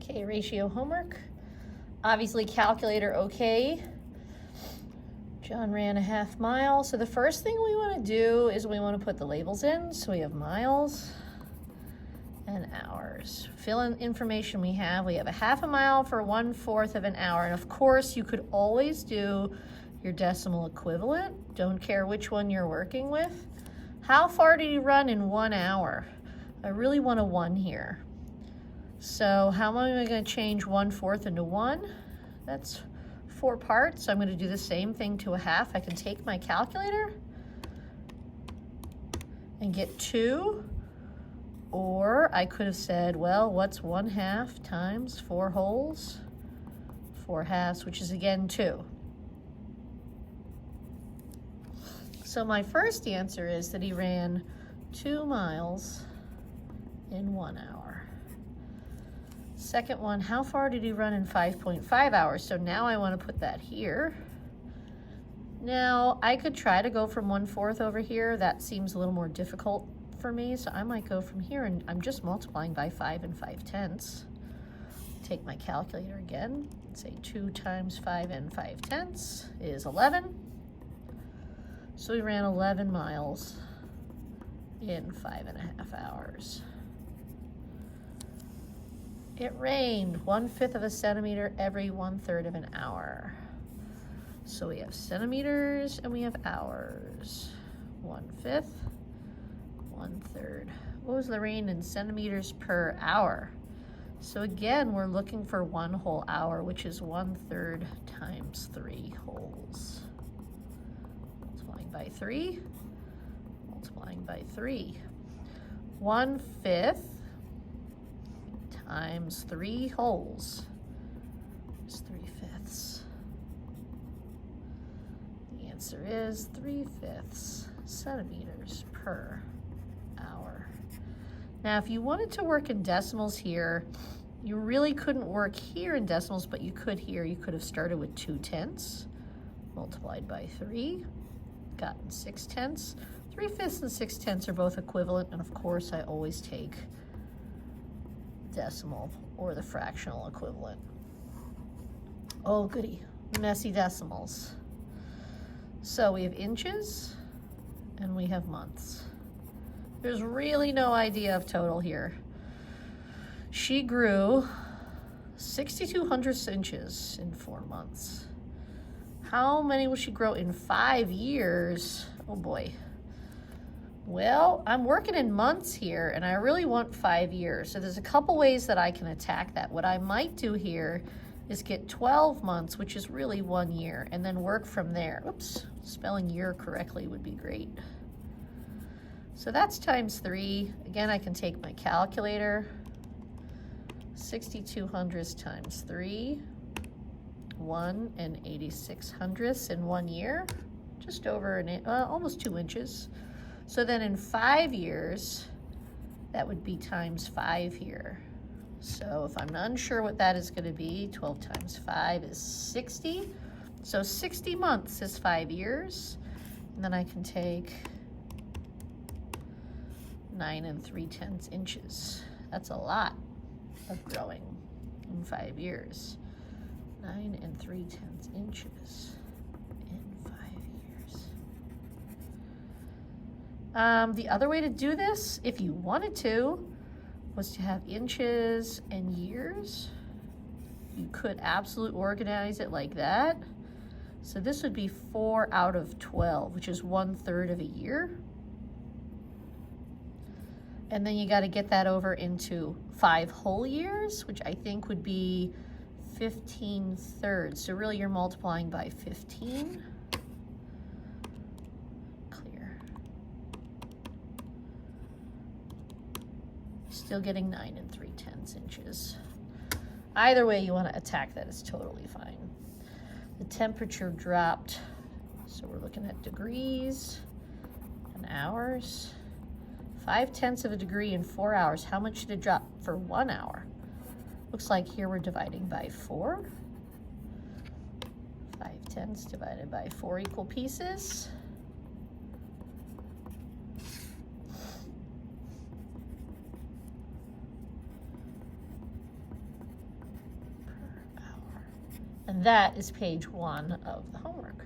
Okay, ratio homework. Obviously calculator okay. John ran a half mile. So the first thing we want to do is we want to put the labels in. So we have miles and hours. Fill in information we have. We have a half a mile for 1/4 of an hour. And of course you could always do your decimal equivalent. Don't care which one you're working with. How far did he run in 1 hour? I really want a 1 here. So how am I going to change 1/4 into 1? That's 4 parts. So I'm going to do the same thing to a half. I can take my calculator and get 2. Or I could have said, well, what's 1/2 times 4 wholes? 4 halves, which is again 2. So my first answer is that he ran 2 miles in 1 hour. Second one, how far did he run in 5.5 hours? So now I want to put that here. Now I could try to go from 1/4 over here. That seems a little more difficult for me. So I might go from here, and I'm just multiplying by 5 and 5/10. Take my calculator again. Say 2 times 5 and 5/10 is 11. So we ran 11 miles in 5.5 hours. It rained 1/5 of a centimeter every 1/3 of an hour. So we have centimeters and we have hours. 1/5, 1/3. What was the rain in centimeters per hour? So again, we're looking for 1 whole hour, which is 1/3 times 3 wholes. Multiplying by 3, multiplying by 3. 1/5 times 3 wholes is 3/5. The answer is 3/5 centimeters per hour. Now, if you wanted to work in decimals here, you really couldn't work here in decimals, but you could here. You could have started with 2/10 multiplied by 3, gotten 6/10. 3/5 and 6/10 are both equivalent, and of course I always take decimal or the fractional equivalent. Oh goody, messy decimals. So we have inches and we have months. There's really no idea of total here. She grew 62 hundredths inches in 4 months. How many will she grow in 5 years? Oh boy. Well, I'm working in months here, and I really want 5 years. So there's a couple ways that I can attack that. What I might do here is get 12 months, which is really 1 year, and then work from there. Oops, spelling year correctly would be great. So that's times 3. Again, I can take my calculator. 62 hundredths times 3. 1 and 86 hundredths in 1 year. Just over almost 2 inches. So then in 5 years, that would be times 5 here. So if I'm unsure what that is going to be, 12 times 5 is 60. So 60 months is 5 years. And then I can take 9 3/10 inches. That's a lot of growing in 5 years. 9 3/10 inches in 5 years. The other way to do this, if you wanted to, was to have inches and years. You could absolutely organize it like that. So this would be 4 out of 12, which is 1/3 of a year. And then you got to get that over into 5 whole years, which I think would be 15/3. So really you're multiplying by 15. Clear. Still getting 9 3/10 inches. Either way you want to attack that is totally fine. The temperature dropped, so we're looking at degrees and hours. 5/10 of a degree in 4 hours. How much did it drop for 1 hour? Looks like here we're dividing by 4. 5/10 divided by 4 equal pieces. And that is page 1 of the homework.